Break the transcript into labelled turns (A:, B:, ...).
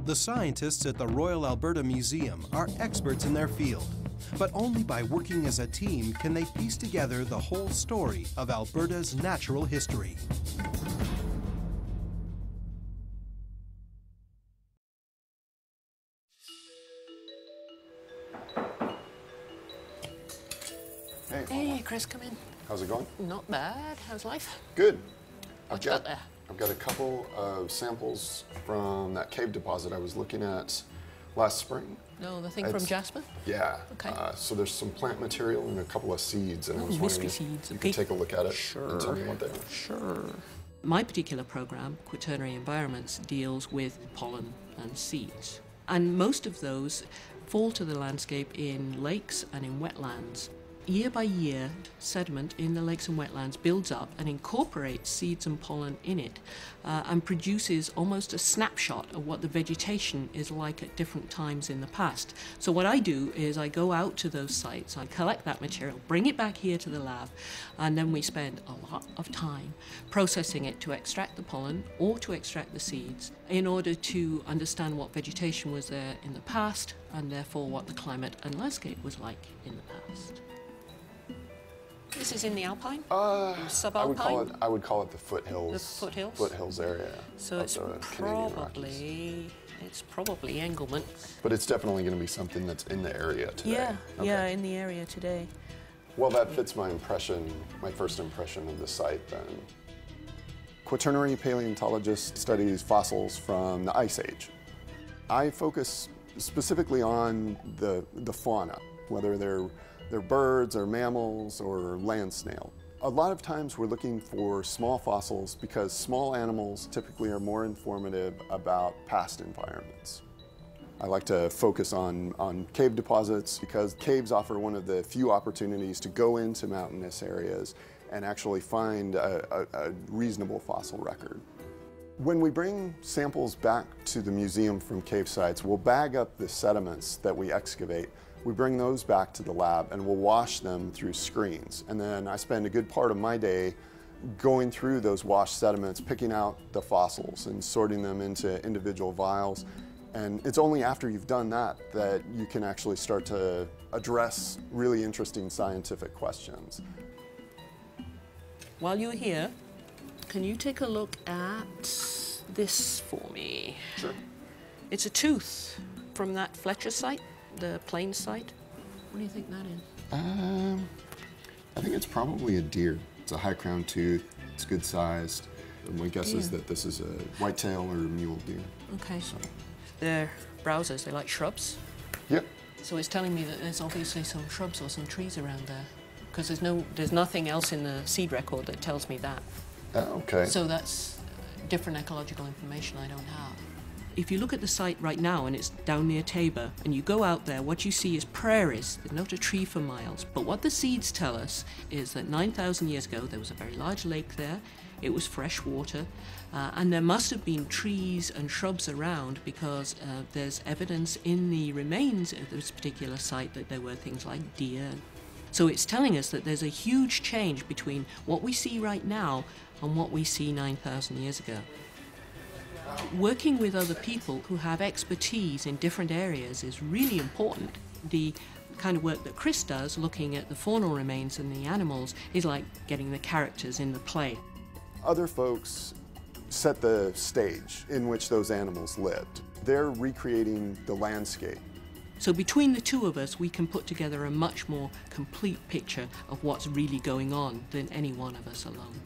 A: The scientists at the Royal Alberta Museum are experts in their field, but only by working as a team can they piece together the whole story of Alberta's natural history.
B: Hey, Chris, come in.
C: How's it going?
B: Not bad. How's life?
C: Good.
B: What you got there?
C: I've got a couple of samples from that cave deposit I was looking at last spring.
B: No, the thing from Jasper?
C: Yeah.
B: Okay.
C: So there's some plant material and a couple of seeds, and I was wondering if
B: seeds.
C: you could take a look at it
B: Sure.
C: and tell me what they are.
B: Sure. My particular program, Quaternary Environments, deals with pollen and seeds. And most of those fall to the landscape in lakes and in wetlands. Year by year, sediment in the lakes and wetlands builds up and incorporates seeds and pollen in it and produces almost a snapshot of what the vegetation is like at different times in the past. So what I do is I go out to those sites, I collect that material, bring it back here to the lab, and then we spend a lot of time processing it to extract the pollen or to extract the seeds in order to understand what vegetation was there in the past and therefore what the climate and landscape was like in the past. This is in the Alpine? Subalpine?
C: I would call it the foothills.
B: The foothills?
C: Foothills area.
B: So it's probably Engelmann.
C: But it's definitely going to be something that's in the area today.
B: Yeah,
C: okay.
B: Yeah, in the area today.
C: Well, that fits my impression, my first impression of the site then. Quaternary paleontologist studies fossils from the Ice Age. I focus specifically on the fauna, whether they're birds or mammals or land snail. A lot of times we're looking for small fossils because small animals typically are more informative about past environments. I like to focus on cave deposits because caves offer one of the few opportunities to go into mountainous areas and actually find a reasonable fossil record. When we bring samples back to the museum from cave sites, we'll bag up the sediments that we excavate. We bring those back to the lab and we'll wash them through screens. And then I spend a good part of my day going through those washed sediments, picking out the fossils and sorting them into individual vials. And it's only after you've done that that you can actually start to address really interesting scientific questions.
B: While you're here, can you take a look at this for me?
C: Sure.
B: It's a tooth from that Fletcher site. The plain site. What do you think that is?
C: I think it's probably a deer. It's a high crown tooth. It's good sized. And my guess is that this is a whitetail or a mule deer.
B: Okay. So. They're browsers. They like shrubs.
C: Yep.
B: So it's telling me that there's obviously some shrubs or some trees around there, because there's nothing else in the seed record that tells me that.
C: Okay.
B: So that's different ecological information I don't have. If you look at the site right now, and it's down near Tabor, and you go out there, what you see is prairies. There's not a tree for miles. But what the seeds tell us is that 9,000 years ago, there was a very large lake there. It was fresh water, and there must have been trees and shrubs around because there's evidence in the remains of this particular site that there were things like deer. So it's telling us that there's a huge change between what we see right now and what we see 9,000 years ago. Working with other people who have expertise in different areas is really important. The kind of work that Chris does, looking at the faunal remains and the animals, is like getting the characters in the play.
C: Other folks set the stage in which those animals lived. They're recreating the landscape.
B: So between the two of us, we can put together a much more complete picture of what's really going on than any one of us alone.